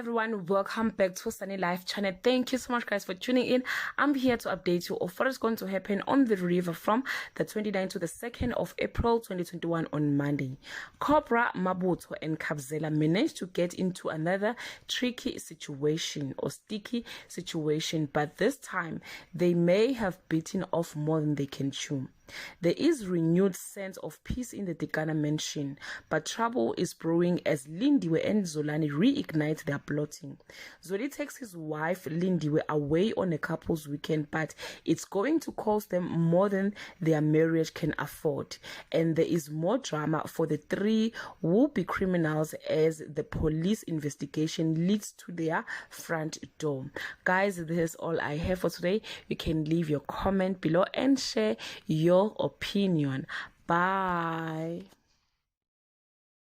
everyone, welcome back to Sunny Life channel. Thank you so much guys for tuning in. I'm here to update you of what is going to happen on the river from the 29th to the 2nd of April 2021 on Monday. Cobra, Mabuto and Kabzela managed to get into another tricky situation or sticky situation, but this time they may have bitten off more than they can chew. There is renewed sense of peace in the Tekana mansion, but trouble is brewing as Lindiwe and Zolani reignite their plotting. Zoli takes his wife Lindiwe away on a couple's weekend, but it's going to cost them more than their marriage can afford. And there is more drama for the three would-be criminals as the police investigation leads to their front door. Guys, this is all I have for today. You can leave your comment below and share your opinion. Bye.